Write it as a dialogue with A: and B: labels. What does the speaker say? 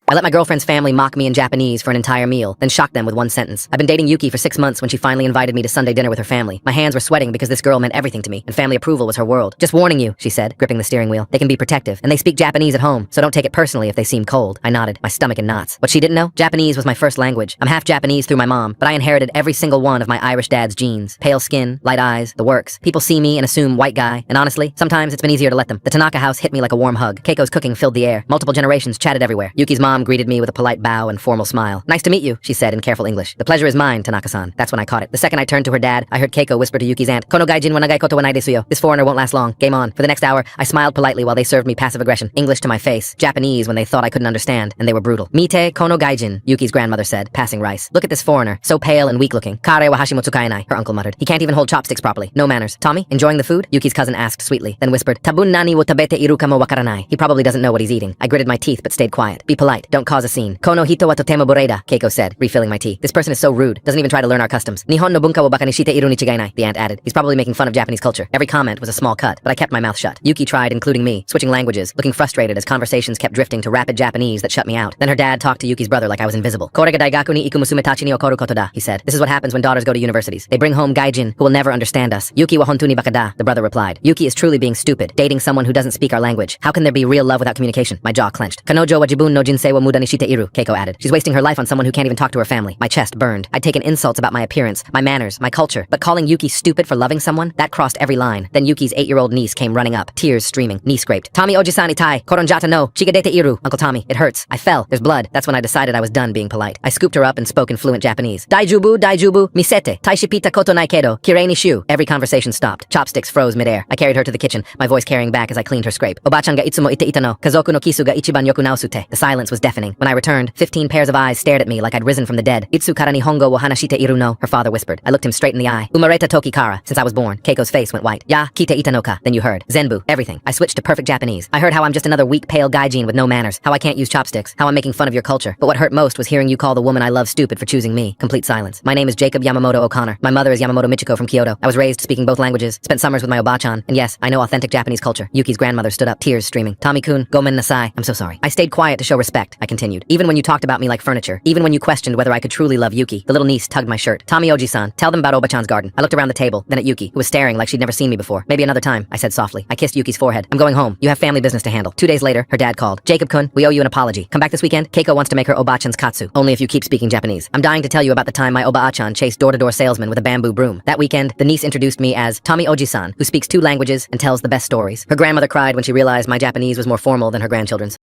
A: I let my girlfriend's family mock me in Japanese for an entire meal, then shocked them with one sentence. I've been dating Yuki for 6 months when she finally invited me to Sunday dinner with her family. My hands were sweating because this girl meant everything to me, and family approval was her world. Just warning you, she said, gripping the steering wheel. They can be protective, and they speak Japanese at home, so don't take it personally if they seem cold. I nodded, my stomach in knots. What she didn't know? Japanese was my first language. I'm half Japanese through my mom, but I inherited every single one of my Irish dad's genes. Pale skin, light eyes, the works. People see me and assume white guy, and honestly, sometimes it's been easier to let them. The Tanaka house hit me like a warm hug. Keiko's cooking filled the air. Multiple generations chatted everywhere. Yuki's mom greeted me with a polite bow and formal smile. Nice to meet you, she said in careful English. The pleasure is mine, Tanaka-san. That's when I caught it. The second I turned to her dad, I heard Keiko whisper to Yuki's aunt, Kono gaijin wa nagai koto wa nai desu yo. This foreigner won't last long. Game on. For the next hour, I smiled politely while they served me passive aggression. English to my face, Japanese when they thought I couldn't understand, and they were brutal. Mite kono gaijin, Yuki's grandmother said, passing rice. Look at this foreigner, so pale and weak-looking. Kare wa hashimoto kaenai, her uncle muttered. He can't even hold chopsticks properly. No manners. Tommy, enjoying the food? Yuki's cousin asked sweetly, then whispered, Tabun nani wo tabete iru ka mo wakaranai. He probably doesn't know what he's eating. I gritted my teeth but stayed quiet. Be polite. Don't cause a scene. Kono hito wa totemo boreda, Keiko said, refilling my tea. This person is so rude. Doesn't even try to learn our customs. Nihon no bunka wo baka ni shite iru ni chigainai, the aunt added. He's probably making fun of Japanese culture. Every comment was a small cut, but I kept my mouth shut. Yuki tried including me, switching languages, looking frustrated as conversations kept drifting to rapid Japanese that shut me out. Then her dad talked to Yuki's brother like I was invisible. Kore ga daigaku ni iku musume tachi ni okoru koto da, he said. This is what happens when daughters go to universities. They bring home gaijin who will never understand us. Yuki wa hontu ni baka da, the brother replied. Yuki is truly being stupid, dating someone who doesn't speak our language. How can there be real love without communication? My jaw clenched. Kanojo wa jibun no jinsei wa muda ni shite iru, Keiko added. She's wasting her life on someone who can't even talk to her family. My chest burned. I'd taken insults about my appearance, my manners, my culture, but calling Yuki stupid for loving someone, that crossed every line. Then Yuki's 8-year-old niece came running up, tears streaming, knee scraped. Tommy ojisan itai, koronjata no, chigadete iru, Uncle Tommy, it hurts. I fell, there's blood. That's when I decided I was done being polite. I scooped her up and spoke in fluent Japanese. Daijubu, misete, taishipita koto nai kedo, kirei ni shu. Every conversation stopped. Chopsticks froze midair. I carried her to the kitchen, my voice carrying back as I cleaned her scrape. Obachan ga itsumo ite ita no, kazoku no kisu ga ichiban yoku naosute. The silence was deafening. When I returned, 15 pairs of eyes stared at me like I'd risen from the dead. Itsu kara nihongo wo hanashite iru no, her father whispered. I looked him straight in the eye. Umareta toki kara, since I was born. Keiko's face went white. Ya, kite itanoka, then you heard. Zenbu, everything. I switched to perfect Japanese. I heard how I'm just another weak, pale gaijin with no manners, how I can't use chopsticks, how I'm making fun of your culture. But what hurt most was hearing you call the woman I love stupid for choosing me. Complete silence. My name is Jacob Yamamoto O'Connor. My mother is Yamamoto Michiko from Kyoto. I was raised speaking both languages, spent summers with my Obachan, and yes, I know authentic Japanese culture. Yuki's grandmother stood up, tears streaming. Tommy-kun, gomen nasai. I'm so sorry. I stayed quiet to show respect, I continued. Even when you talked about me like furniture, even when you questioned whether I could truly love Yuki, the little niece tugged my shirt. Tommy Oji-san, tell them about Obachan's garden. I looked around the table, then at Yuki, who was staring like she'd never seen me before. Maybe another time, I said softly. I kissed Yuki's forehead. I'm going home. You have family business to handle. 2 days later, her dad called. Jacob-kun, we owe you an apology. Come back this weekend. Keiko wants to make her Obachan's katsu. Only if you keep speaking Japanese. I'm dying to tell you about the time my Obachan chased door-to-door salesmen with a bamboo broom. That weekend, the niece introduced me as Tommy Oji-san, who speaks 2 languages and tells the best stories. Her grandmother cried when she realized my Japanese was more formal than her grandchildren's.